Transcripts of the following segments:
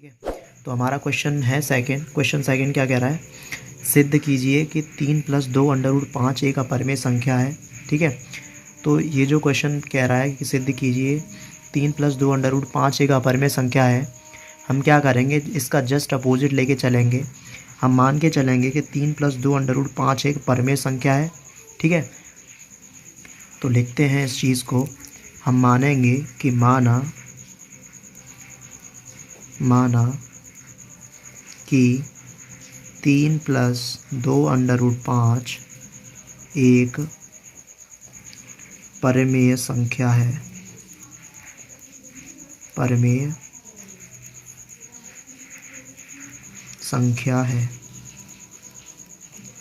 ठीक है। तो हमारा क्वेश्चन सेकंड क्या कह रहा है, सिद्ध कीजिए कि 3 + 2 √5 एक अपरिमेय संख्या है। ठीक है। तो ये जो क्वेश्चन कह रहा है कि सिद्ध कीजिए 3 + 2 √5 एक अपरिमेय संख्या है, हम क्या करेंगे, इसका जस्ट अपोजिट लेके चलेंगे। हम मान के चलेंगे कि 3 + 2 √5 एक परिमेय संख्या है। ठीक है। तो लिखते हैं इस चीज़ को, हम मानेंगे कि माना कि 3 + 2 √5 एक परिमेय संख्या है। परिमेय संख्या है।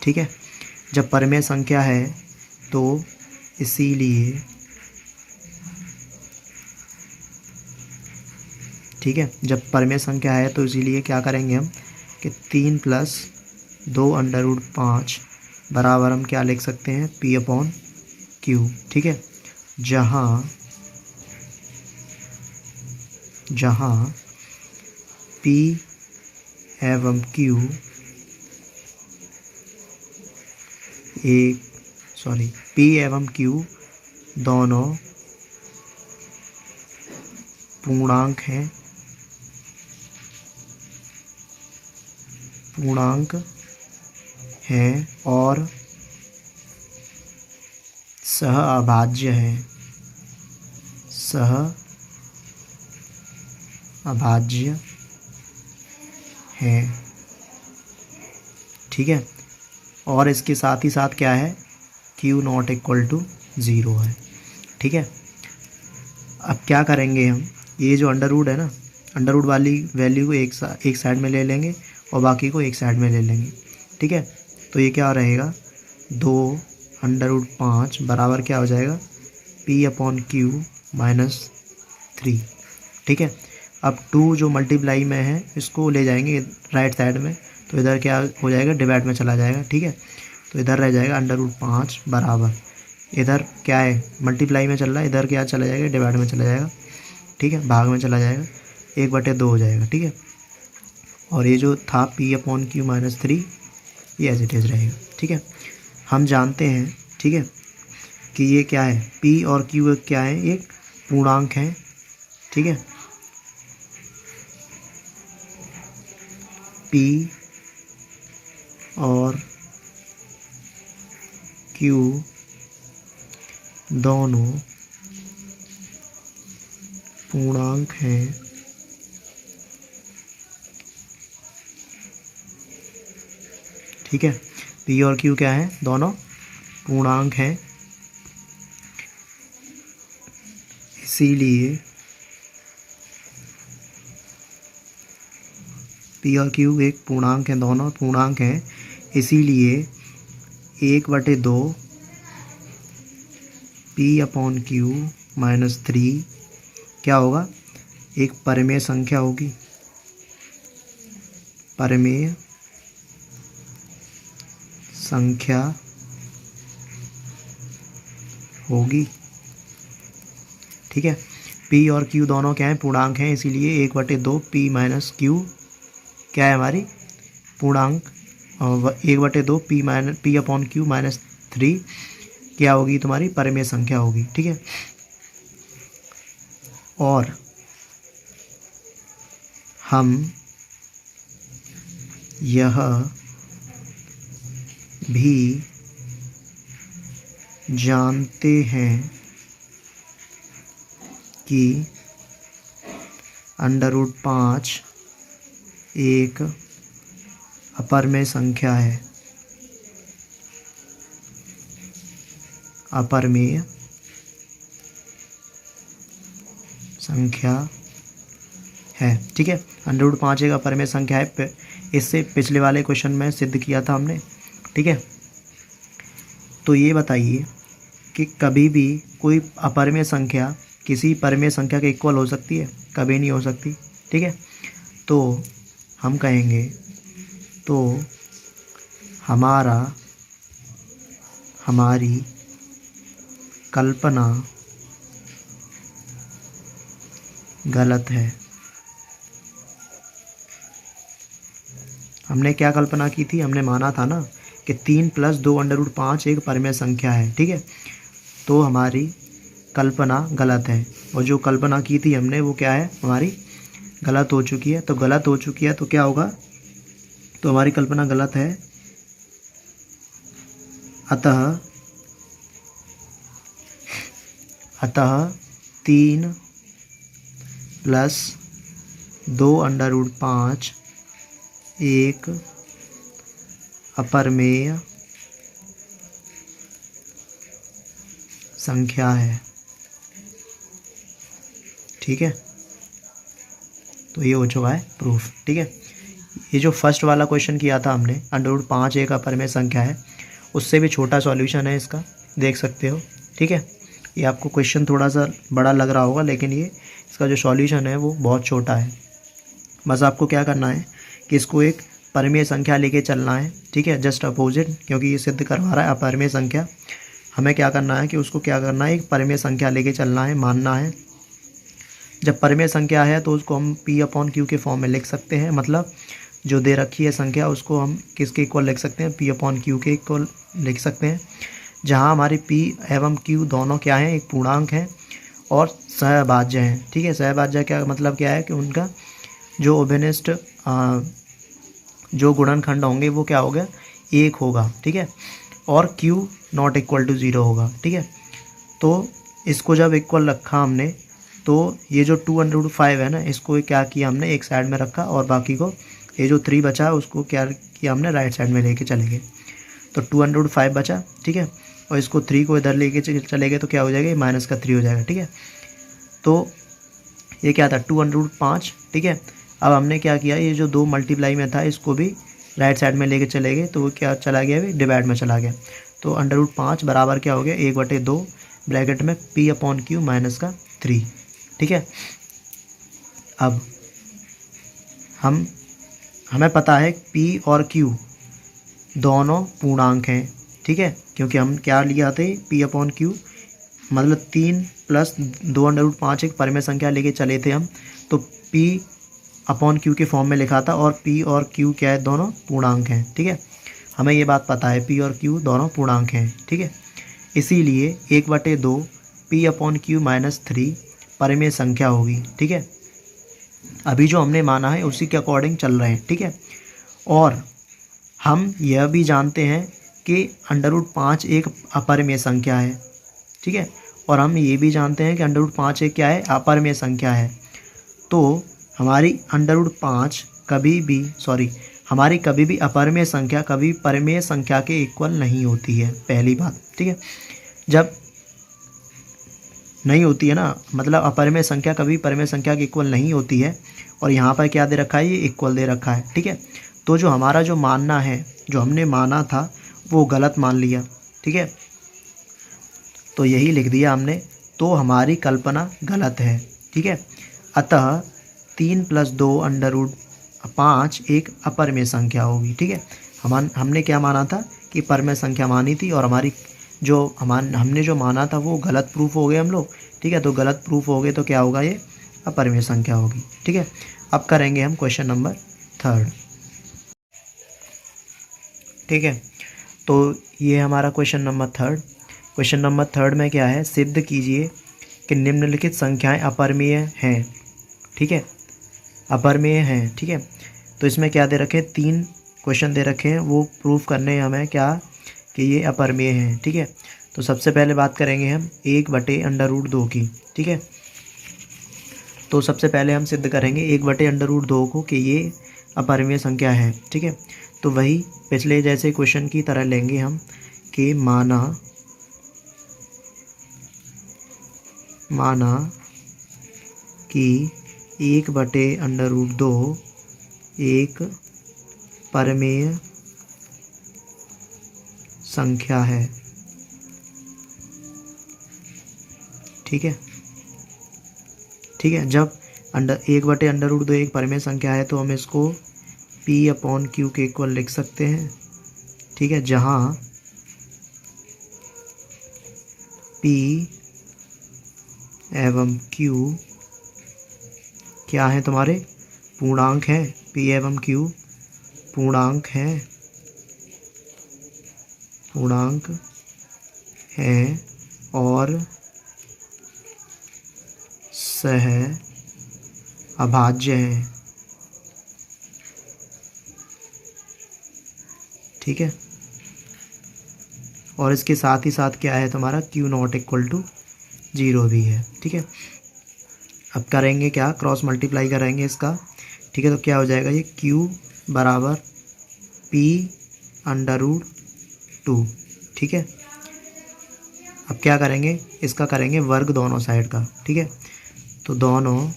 ठीक है। जब परिमेय संख्या है तो इसीलिए, ठीक है, जब परिमेय संख्या है तो इसीलिए क्या करेंगे हम कि 3 + 2 √5 बराबर हम क्या लिख सकते हैं, P/Q। ठीक है। जहाँ P एवं Q P एवं Q दोनों पूर्णांक हैं और सहअभाज्य हैं। ठीक है। और इसके साथ ही साथ क्या है, Q ≠ 0 है। ठीक है। अब क्या करेंगे हम, ये जो अंडर रूट है ना, अंडर रूट वाली वैल्यू को एक साइड में ले लेंगे और बाकी को एक साइड में ले लेंगे। ठीक है। तो ये क्या रहेगा, 2 √5 बराबर क्या हो जाएगा, P/Q - 3। ठीक है। अब 2 जो मल्टीप्लाई में है इसको ले जाएंगे राइट साइड में, तो इधर क्या हो जाएगा, डिवाइड में चला जाएगा। ठीक है। तो इधर रह जाएगा √5 बराबर, इधर क्या है, मल्टीप्लाई में चल रहा है, इधर क्या चला जाएगा, डिवाइड में चला जाएगा। ठीक है। भाग में चला जाएगा, 1/2 हो जाएगा। ठीक है। और ये जो था P/Q - 3 ये एज इट इज़ रहेगा। ठीक है। हम जानते हैं, ठीक है, कि ये क्या है, P और Q क्या है, एक पूर्णांक है। ठीक है। P और Q दोनों पूर्णांक हैं। ठीक है। P और Q क्या है, दोनों पूर्णांक हैं, इसीलिए P और Q एक पूर्णांक हैं, दोनों पूर्णांक हैं, इसीलिए 1/2 P/Q - 3 क्या होगा, एक परिमेय संख्या होगी। परिमेय संख्या होगी। ठीक है। P और Q दोनों क्या हैं, पूर्णांक हैं, इसीलिए 1/2 P - Q क्या है हमारी पूर्णांक, 1/2 P/Q - 3 क्या होगी, तुम्हारी परिमेय संख्या होगी। ठीक है। और हम यह भी जानते हैं कि √5 एक अपरिमेय संख्या है। अपरिमेय संख्या है। ठीक है। √5 एक अपरिमेय संख्या है, इससे पिछले वाले क्वेश्चन में सिद्ध किया था हमने। ठीक है। तो ये बताइए कि कभी भी कोई अपरिमेय संख्या किसी परिमेय संख्या के इक्वल हो सकती है, कभी नहीं हो सकती। ठीक है। तो हम कहेंगे, तो हमारी कल्पना गलत है। हमने क्या कल्पना की थी, हमने माना था ना कि 3 + 2 अंडर रूट 5 एक परिमेय संख्या है, ठीक है। तो हमारी कल्पना गलत है, और जो कल्पना की थी हमने वो क्या है, हमारी गलत हो चुकी है। तो गलत हो चुकी है तो क्या होगा, तो हमारी कल्पना गलत है, अतः 3 + 2 अंडर रूट 5 एक अपरिमेय संख्या है, ठीक है। तो ये हो चुका है प्रूफ, ठीक है। ये जो फर्स्ट वाला क्वेश्चन किया था हमने, अंडर रूट 5 एक अपरिमेय संख्या है, उससे भी छोटा सॉल्यूशन है इसका, देख सकते हो, ठीक है। ये आपको क्वेश्चन थोड़ा सा बड़ा लग रहा होगा, लेकिन ये इसका जो सॉल्यूशन है वो बहुत छोटा है। बस आपको क्या करना है कि इसको एक परिमेय संख्या लेके चलना है, ठीक है, जस्ट अपोजिट, क्योंकि ये सिद्ध करवा रहा है अपरिमेय संख्या। हमें क्या करना है कि उसको क्या करना है, एक परिमेय संख्या लेके चलना है, मानना है। जब परिमेय संख्या है तो उसको हम P/Q के फॉर्म में लिख सकते हैं, मतलब जो दे रखी है संख्या उसको हम किसके इक्वल लिख सकते हैं, P/Q के इक्वल लिख सकते हैं, जहाँ हमारी P एवं Q दोनों क्या हैं, एक पूर्णांक हैं और सहभाज्य हैं, ठीक है। सहभाज्य क्या मतलब क्या है कि उनका जो अभिनिष्ट जो गुणनखंड होंगे वो क्या होगा, 1 होगा, ठीक है, और Q ≠ = 0 होगा, ठीक है। तो इसको जब इक्वल रखा हमने, तो ये जो 2/5 है ना, इसको क्या किया हमने, एक साइड में रखा, और बाकी को ये जो 3 बचा उसको क्या किया हमने, राइट साइड में लेके चले गए। तो 2/5 बचा, ठीक है, और इसको 3 को इधर लेके चले गए तो क्या हो जाएगा, -3 हो जाएगा, ठीक है। तो ये क्या था, 2/5, ठीक है। अब हमने क्या किया, ये जो 2 मल्टीप्लाई में था इसको भी राइट साइड में लेके चले गए, तो वो क्या चला गया, अभी डिवाइड में चला गया। तो √5 बराबर क्या हो गया, 1/2 ब्रैकेट में P/Q -3, ठीक है। अब हमें पता है P और Q दोनों पूर्णांक हैं, ठीक है, क्योंकि हम क्या लिया थे, P/Q मतलब 3 + 2 √5 एक परिमेय संख्या लेके चले थे हम, तो P/Q के फॉर्म में लिखा था, और P और Q क्या है, दोनों पूर्णांक हैं, ठीक है। हमें ये बात पता है P और Q दोनों पूर्णांक हैं, ठीक है। इसीलिए 1/2 P/Q -3 परिमेय संख्या होगी, ठीक है। अभी जो हमने माना है उसी के अकॉर्डिंग चल रहे हैं, ठीक है। और हम यह भी जानते हैं कि √5 एक अपरिमेय संख्या है, ठीक है, और हम ये भी जानते हैं कि √5 एक क्या है, अपरिमेय संख्या है। तो हमारी √5 हमारी कभी भी अपरिमेय संख्या कभी परिमेय संख्या के इक्वल नहीं होती है, पहली बात, ठीक है। जब नहीं होती है ना, मतलब अपरिमेय संख्या कभी परिमेय संख्या के इक्वल नहीं होती है, और यहाँ पर क्या दे रखा है, ये इक्वल दे रखा है, ठीक है। तो जो हमारा जो मानना है, जो हमने माना था वो गलत मान लिया, ठीक है, तो यही लिख दिया हमने, तो हमारी कल्पना गलत है, ठीक है। अतः 3 + 2 √5 एक अपरिमेय संख्या होगी, ठीक है। हमने क्या माना था कि परिमेय संख्या मानी थी, और हमारी जो हमने जो माना था वो गलत प्रूफ हो गए हम लोग, ठीक है। तो गलत प्रूफ हो गए तो क्या होगा, ये अपरिमेय संख्या होगी, ठीक है। अब करेंगे हम क्वेश्चन नंबर 3, ठीक है। तो ये हमारा क्वेश्चन नंबर 3। क्वेश्चन नंबर 3 में क्या है, सिद्ध कीजिए कि निम्नलिखित संख्याएं अपरिमेय हैं, ठीक है, अपरिमेय हैं, ठीक है। तो इसमें क्या दे रखे, 3 क्वेश्चन दे रखे हैं, वो प्रूफ करने हैं हमें क्या, कि ये अपरिमेय हैं, ठीक है। तो सबसे पहले बात करेंगे हम 1/√2 की, ठीक है। तो सबसे पहले हम सिद्ध करेंगे 1/√2 को कि ये अपरिमेय संख्या है, ठीक है। तो वही पिछले जैसे क्वेश्चन की तरह लेंगे हम कि माना कि 1/√2 एक परिमेय संख्या है, ठीक है, ठीक है। जब 1/√2 एक परिमेय संख्या है तो हम इसको P/Q के इक्वल लिख सकते हैं, ठीक है, जहाँ P एवं Q क्या है, तुम्हारे पूर्णांक हैं, P एवं Q पूर्णांक हैं और सह अभाज्य हैं। ठीक है, और इसके साथ ही साथ क्या है तुम्हारा Q नॉट इक्वल टू 0 भी है। ठीक है, अब करेंगे क्या, क्रॉस मल्टीप्लाई करेंगे इसका। ठीक है, तो क्या हो जाएगा ये Q बराबर P अंडर रूट 2। ठीक है, अब क्या करेंगे, इसका करेंगे वर्ग दोनों साइड का। ठीक है, तो दोनों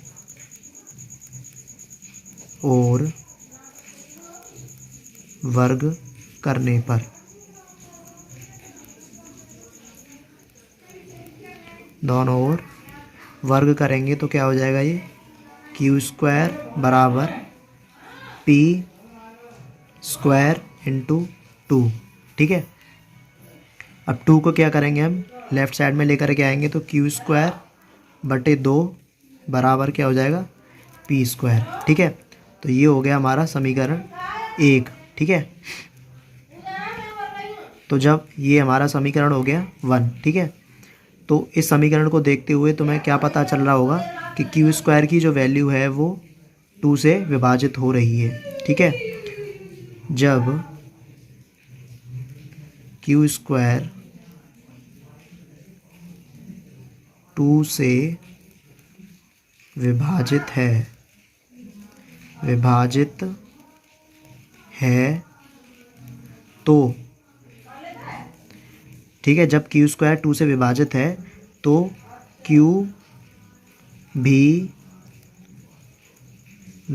और वर्ग करने पर दोनों ओर वर्ग करेंगे तो क्या हो जाएगा ये Q स्क्वायर बराबर P स्क्वायर इंटू 2। ठीक है, अब 2 को क्या करेंगे हम लेफ़्ट साइड में लेकर के आएंगे तो Q स्क्वायर बटे 2 बराबर क्या हो जाएगा P स्क्वायर। ठीक है, तो ये हो गया हमारा समीकरण 1। ठीक है, तो जब ये हमारा समीकरण हो गया 1, ठीक है, तो इस समीकरण को देखते हुए तुम्हें क्या पता चल रहा होगा कि Q स्क्वायर की जो वैल्यू है वो 2 से विभाजित हो रही है। ठीक है, जब Q स्क्वायर 2 से विभाजित है तो ठीक है, जब Q स्क्वायर 2 से विभाजित है तो Q भी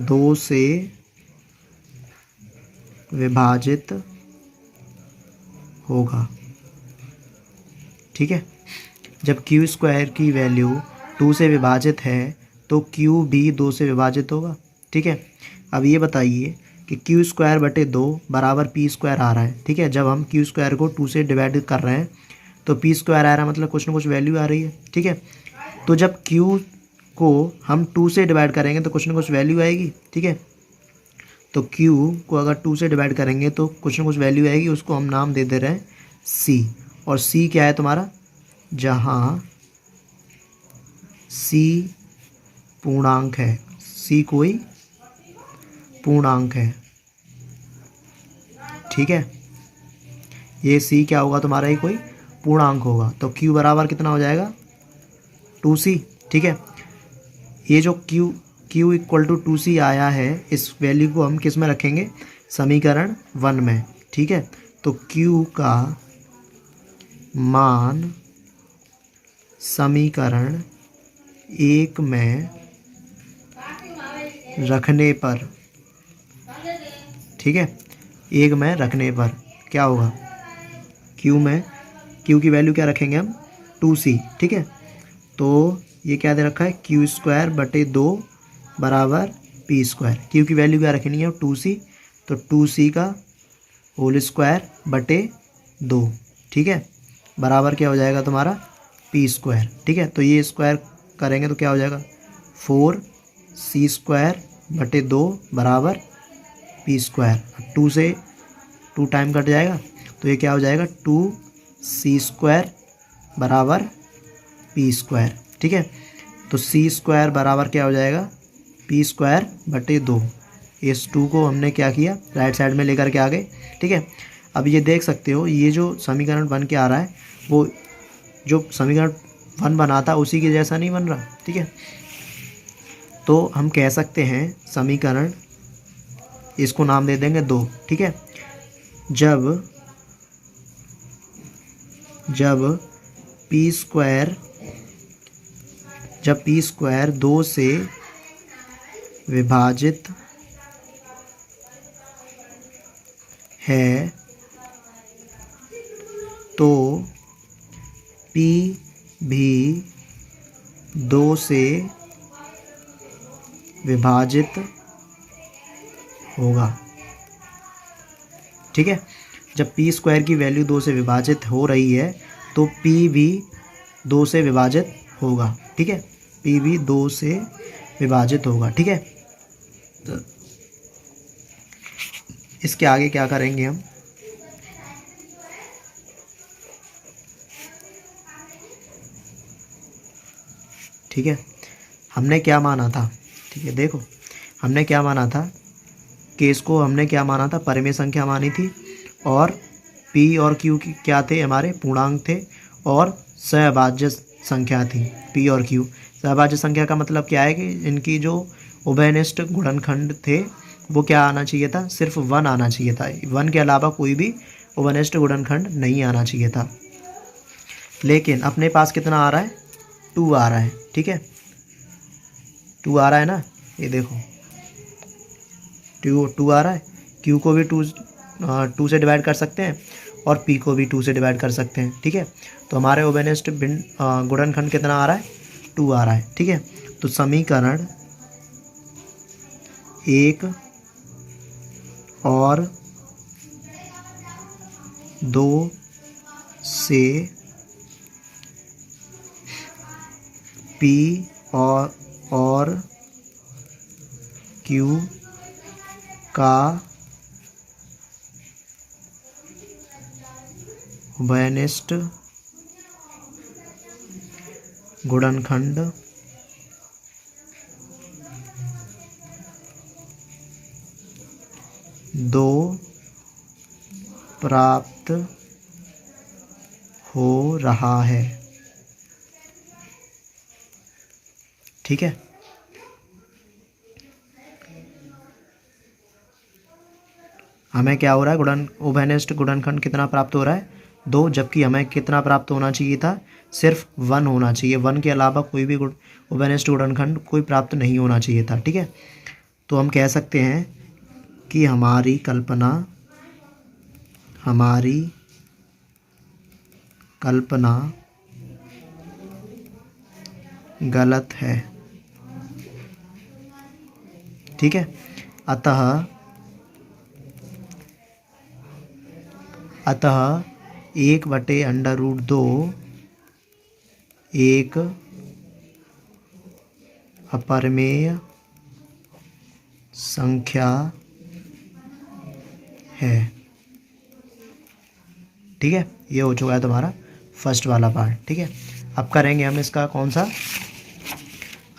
2 से विभाजित होगा। ठीक है, जब Q स्क्वायर की वैल्यू 2 से विभाजित है तो Q भी 2 से विभाजित होगा। ठीक है, अब ये बताइए कि Q स्क्वायर बटे 2 बराबर P स्क्वायर आ रहा है। ठीक है, जब हम Q स्क्वायर को 2 से डिवाइड कर रहे हैं तो P स्क्वायर आ रहा है, मतलब कुछ ना कुछ वैल्यू आ रही है। ठीक है, तो जब Q को हम 2 से डिवाइड करेंगे तो कुछ ना कुछ वैल्यू आएगी। ठीक है, तो Q को अगर 2 से डिवाइड करेंगे तो कुछ ना कुछ वैल्यू आएगी, उसको हम नाम दे दे रहे हैं C। और C क्या है तुम्हारा, जहाँ C पूर्णांक है, C कोई पूर्णांक है। ठीक है, ये C क्या होगा तुम्हारा, ही कोई पूर्णांक होगा। तो Q बराबर कितना हो जाएगा 2C। ठीक है, ये जो Q इक्वल टू 2C आया है, इस वैल्यू को हम किस में रखेंगे, समीकरण 1 में। ठीक है, तो Q का मान समीकरण 1 में रखने पर, ठीक है, 1 में रखने पर क्या होगा, Q की वैल्यू क्या रखेंगे हम 2C। ठीक है, तो ये क्या दे रखा है Q स्क्वायर बटे 2 बराबर P स्क्वायर। Q की वैल्यू क्या रखनी है 2C, तो 2C का होल स्क्वायर बटे 2। ठीक है, बराबर क्या हो जाएगा तुम्हारा P स्क्वायर। ठीक है, तो ये स्क्वायर करेंगे तो क्या हो जाएगा 4C स्क्वायर बटे 2 बराबर P स्क्वायर। 2 से 2 टाइम कट जाएगा तो ये क्या हो जाएगा 2C स्क्वायर बराबर P स्क्वायर। ठीक है, तो C स्क्वायर बराबर क्या हो जाएगा P स्क्वायर बटे 2। इस 2 को हमने क्या किया राइट साइड में लेकर के आ गए। ठीक है, अब ये देख सकते हो ये जो समीकरण बन के आ रहा है वो जो समीकरण 1 बना था उसी के जैसा नहीं बन रहा। ठीक है, तो हम कह सकते हैं समीकरण, इसको नाम दे देंगे 2। ठीक है, जब P स्क्वायर 2 से विभाजित है तो P भी 2 से विभाजित होगा। ठीक है, जब P स्क्वायर की वैल्यू 2 से विभाजित हो रही है तो P भी 2 से विभाजित होगा। ठीक है, P भी 2 से विभाजित होगा। ठीक है, इसके आगे क्या करेंगे हम, ठीक है, हमने क्या माना था, ठीक है देखो, हमने क्या माना था, केस को हमने क्या माना था, परिमेय संख्या मानी थी, और पी और क्यू की क्या थे, हमारे पूर्णांक थे, और सहभाज्य संख्या थी पी और क्यू। सहभाज्य संख्या का मतलब क्या है कि इनकी जो उभयनिष्ठ गुणनखंड थे वो क्या आना चाहिए था, सिर्फ 1 आना चाहिए था, 1 के अलावा कोई भी उभयनिष्ठ गुणनखंड नहीं आना चाहिए था। लेकिन अपने पास कितना आ रहा है, 2 आ रहा है, ठीक है, 2 आ रहा है ना, ये देखो 2 आ रहा है, क्यू को भी 2 से डिवाइड कर सकते हैं और पी को भी 2 से डिवाइड कर सकते हैं, ठीक है। तो हमारे उभयनिष्ठ गुणनखंड कितना आ रहा है, 2 आ रहा है, ठीक है। तो समीकरण 1 और 2 से पी और क्यू का उभयनिष्ठ गुणनखंड दो प्राप्त हो रहा है, ठीक है। हमें क्या हो रहा है, उभयनिष्ठ गुणनखंड कितना प्राप्त हो रहा है, 2, जबकि हमें कितना प्राप्त होना चाहिए था, सिर्फ 1 होना चाहिए, 1 के अलावा कोई भी उभयनिष्ठ गुणनखंड कोई प्राप्त नहीं होना चाहिए था, ठीक है। तो हम कह सकते हैं कि हमारी कल्पना गलत है, ठीक है। अतः 1/√2 एक अपरिमेय संख्या है, ठीक है। ये हो चुका है तुम्हारा फर्स्ट वाला पार्ट, ठीक है। अब करेंगे हम इसका कौन सा,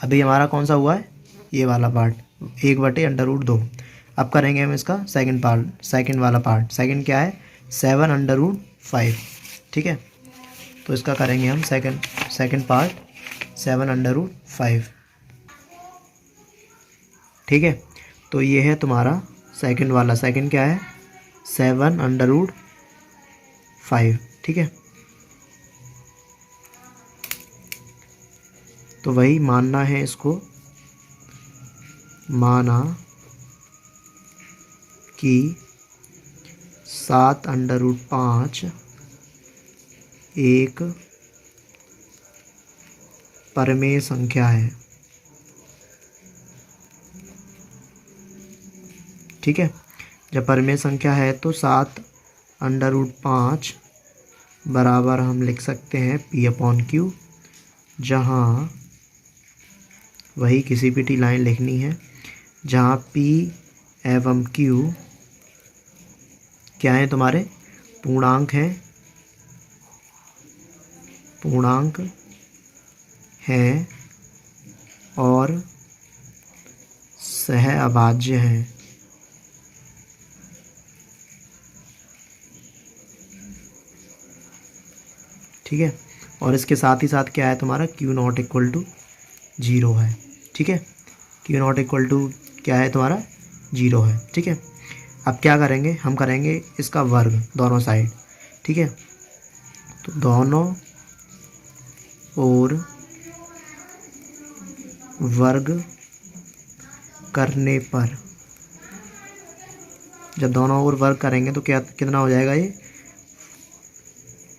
अभी हमारा कौन सा हुआ है, ये वाला पार्ट 1/√2। अब करेंगे हम इसका सेकंड वाला पार्ट। सेकंड क्या है, 7/5, ठीक है। तो इसका करेंगे हम सेकंड पार्ट 7/5, ठीक है। तो ये है तुम्हारा सेकंड वाला, सेकंड क्या है, 7/5, ठीक है। तो वही मानना है इसको, माना कि 7/5 एक परिमेय संख्या है, ठीक है। जब परिमेय संख्या है तो 7/5 बराबर हम लिख सकते हैं P/Q, जहाँ वही किसी भी टी लाइन लिखनी है, जहाँ P एवं Q क्या है, तुम्हारे पूर्णांक हैं और सह अभाज्य हैं, ठीक है। और इसके साथ ही साथ क्या है तुम्हारा, Q0 है, ठीक है। Q0 क्या है तुम्हारा, 0 है, ठीक है। अब क्या करेंगे, हम करेंगे इसका वर्ग दोनों साइड, ठीक है। तो दोनों ओर वर्ग करने पर, जब दोनों ओर वर्ग करेंगे तो क्या कितना हो जाएगा, ये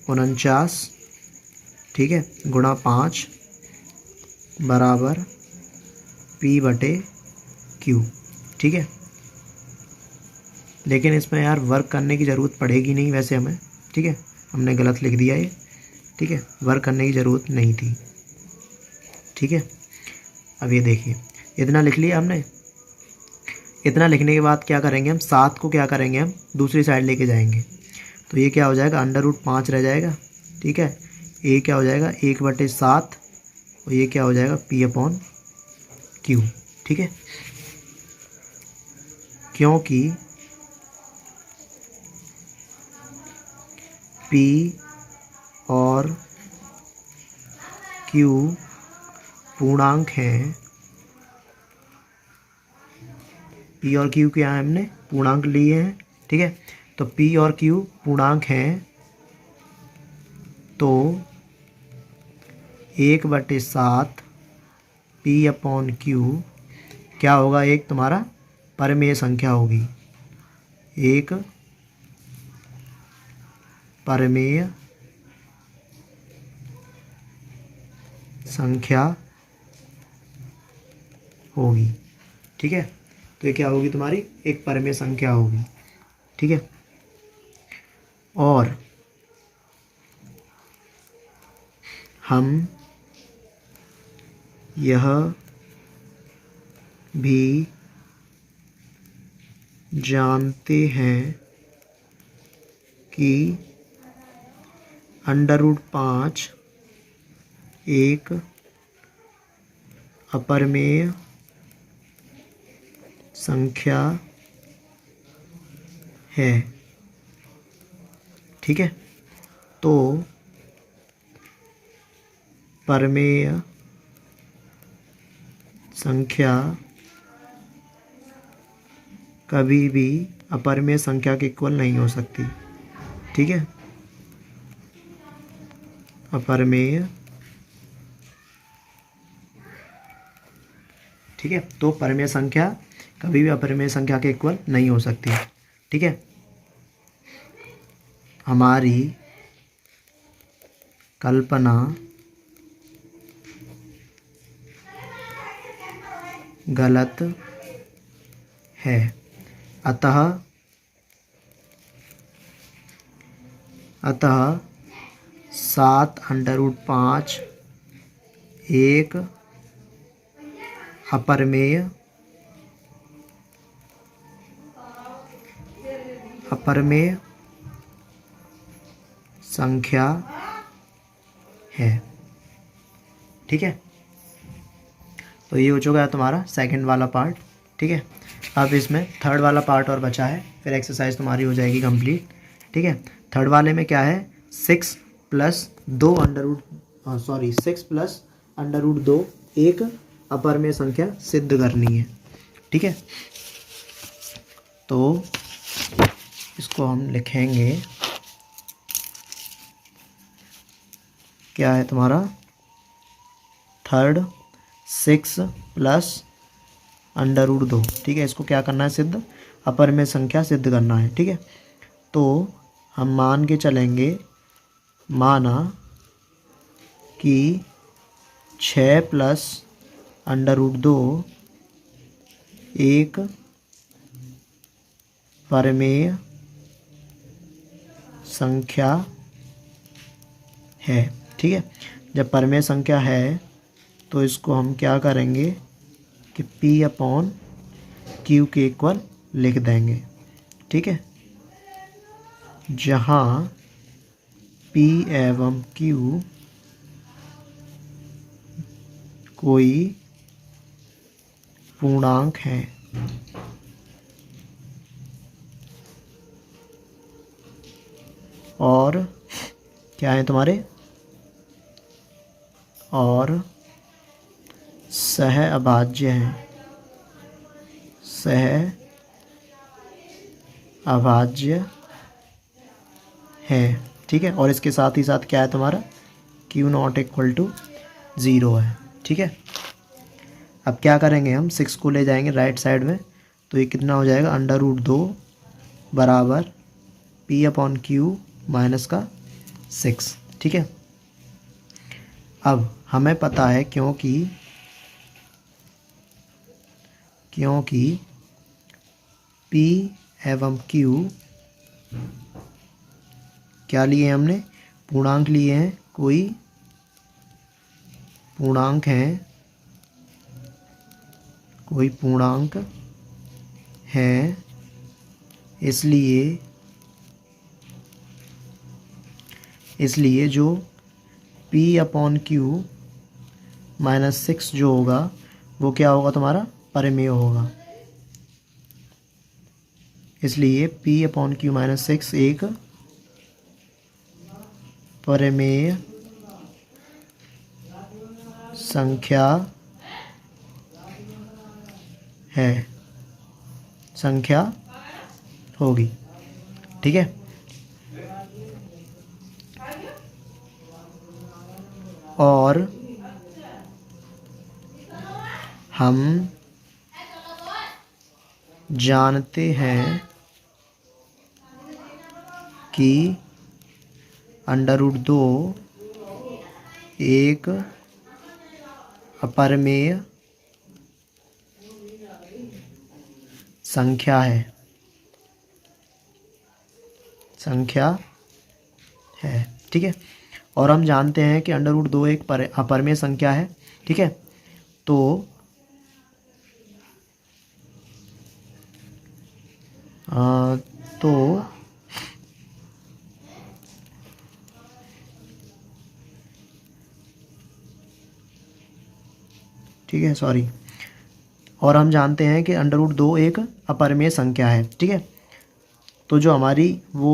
49, ठीक है, गुणा 5 बराबर P/Q, ठीक है। लेकिन इसमें यार वर्क करने की ज़रूरत पड़ेगी नहीं वैसे हमें, ठीक है, हमने गलत लिख दिया ये, ठीक है, वर्क करने की ज़रूरत नहीं थी, ठीक है। अब ये देखिए इतना लिख लिया हमने, इतना लिखने के बाद क्या करेंगे हम, 7 को क्या करेंगे हम दूसरी साइड लेके जाएंगे, तो ये क्या हो जाएगा, √5 रह जाएगा। ठीक है, ए क्या हो जाएगा 1/7, और ये क्या हो जाएगा P/Q। ठीक है, क्योंकि P और Q पूर्णांक हैं, P और Q क्या है, हमने पूर्णांक लिए हैं। ठीक है, तो P और Q पूर्णांक हैं, तो 1/7 P/Q क्या होगा, एक तुम्हारा परिमेय संख्या होगी, एक परिमेय संख्या होगी। ठीक है, तो ये क्या होगी तुम्हारी, एक परिमेय संख्या होगी। ठीक है, और हम यह भी जानते हैं कि √5 एक अपरिमेय संख्या है। ठीक है, तो परिमेय संख्या कभी भी अपरिमेय संख्या के इक्वल नहीं हो सकती। ठीक है, अपरिमेय, ठीक है, तो परिमेय संख्या कभी भी अपरिमेय संख्या के इक्वल नहीं हो सकती। ठीक है, हमारी कल्पना गलत है, अतः 7√5 एक अपरिमेय संख्या है। ठीक है, तो ये हो चुका है तुम्हारा सेकंड वाला पार्ट। ठीक है, अब इसमें थर्ड वाला पार्ट और बचा है, फिर एक्सरसाइज तुम्हारी हो जाएगी कंप्लीट। ठीक है, थर्ड वाले में क्या है, 6 + 2 एक अपरिमेय संख्या सिद्ध करनी है। ठीक है, तो इसको हम लिखेंगे, क्या है तुम्हारा, थर्ड 6 + √2। ठीक है, इसको क्या करना है, सिद्ध अपरिमेय संख्या सिद्ध करना है। ठीक है, तो हम मान के चलेंगे, माना कि 6 + √2 एक परिमेय संख्या है। ठीक है, जब परिमेय संख्या है तो इसको हम क्या करेंगे कि P/Q के इक्वल लिख देंगे। ठीक है, जहाँ P एवं Q कोई पूर्णांक हैं, और क्या है तुम्हारे, और सह अभाज्य हैं, सह अभाज्य है। ठीक है, और इसके साथ ही साथ क्या है तुम्हारा, Q ≠ 0 है। ठीक है, अब क्या करेंगे हम, 6 को ले जाएंगे राइट साइड में, तो ये कितना हो जाएगा, √2 बराबर P/Q -6। ठीक है, अब हमें पता है, क्योंकि P एवं Q क्या लिए हमने, पूर्णांक लिए हैं, कोई पूर्णांक हैं, कोई पूर्णांक हैं, इसलिए जो P/Q -6 जो होगा वो क्या होगा तुम्हारा, परिमेय होगा। इसलिए P/Q -6 एक परिमेय संख्या है, संख्या होगी। ठीक है, और हम जानते हैं कि √2 एक अपरिमेय संख्या है, ठीक है। और हम जानते हैं कि √2 एक अपरिमेय संख्या है, ठीक है। तो ठीक है, सॉरी, और हम जानते हैं कि √2 एक अपरिमेय संख्या है, ठीक है। तो जो हमारी वो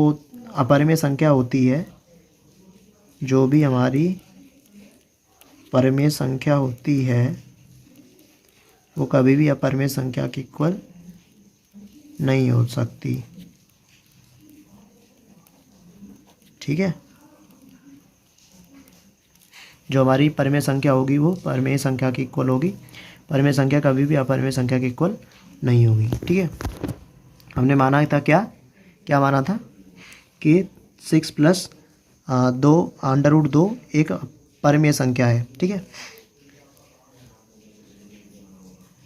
अपरिमेय संख्या होती है, जो भी हमारी परिमेय संख्या होती है वो कभी भी अपरिमेय संख्या के इक्वल नहीं हो सकती, ठीक है। जो हमारी परिमेय संख्या होगी वो परिमेय संख्या के इक्वल होगी, परिमेय संख्या कभी भी अपरिमेय संख्या के इक्वल नहीं होगी, ठीक है। हमने माना था क्या माना था कि 6 + 2 √2 एक परिमेय संख्या है, ठीक है।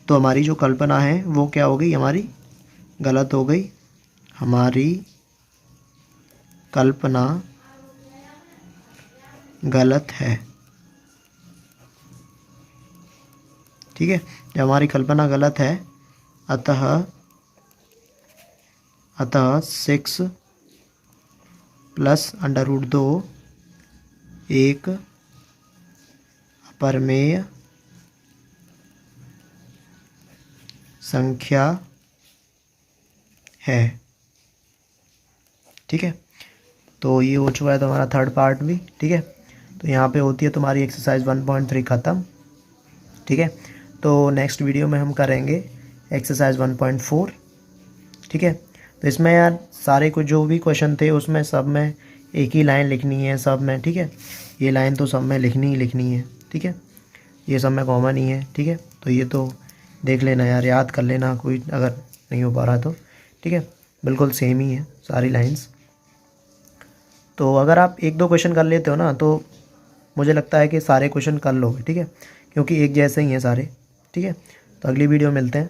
तो हमारी जो कल्पना है वो क्या हो गई, हमारी गलत हो गई। हमारी कल्पना गलत है, ठीक है। जब हमारी कल्पना गलत है, अतः 6 + √2 एक अपरिमेय संख्या है, ठीक है। तो ये हो चुका है तुम्हारा थर्ड पार्ट भी, ठीक है। तो यहाँ पे होती है तुम्हारी एक्सरसाइज 1.3 ख़त्म, ठीक है। तो नेक्स्ट वीडियो में हम करेंगे एक्सरसाइज 1.4, ठीक है। तो इसमें यार सारे कुछ जो भी क्वेश्चन थे उसमें सब में एक ही लाइन लिखनी है, सब में, ठीक है। ये लाइन तो सब में लिखनी ही लिखनी है, ठीक है। ये सब में कॉमन ही है, ठीक है। तो ये तो देख लेना यार, याद कर लेना कोई अगर नहीं हो पा रहा तो, ठीक है। बिल्कुल सेम ही है सारी लाइंस। तो अगर आप 1-2 क्वेश्चन कर लेते हो ना तो मुझे लगता है कि सारे क्वेश्चन कर लोगे, ठीक है, क्योंकि एक जैसे ही हैं सारे, ठीक है। तो अगली वीडियो मिलते हैं।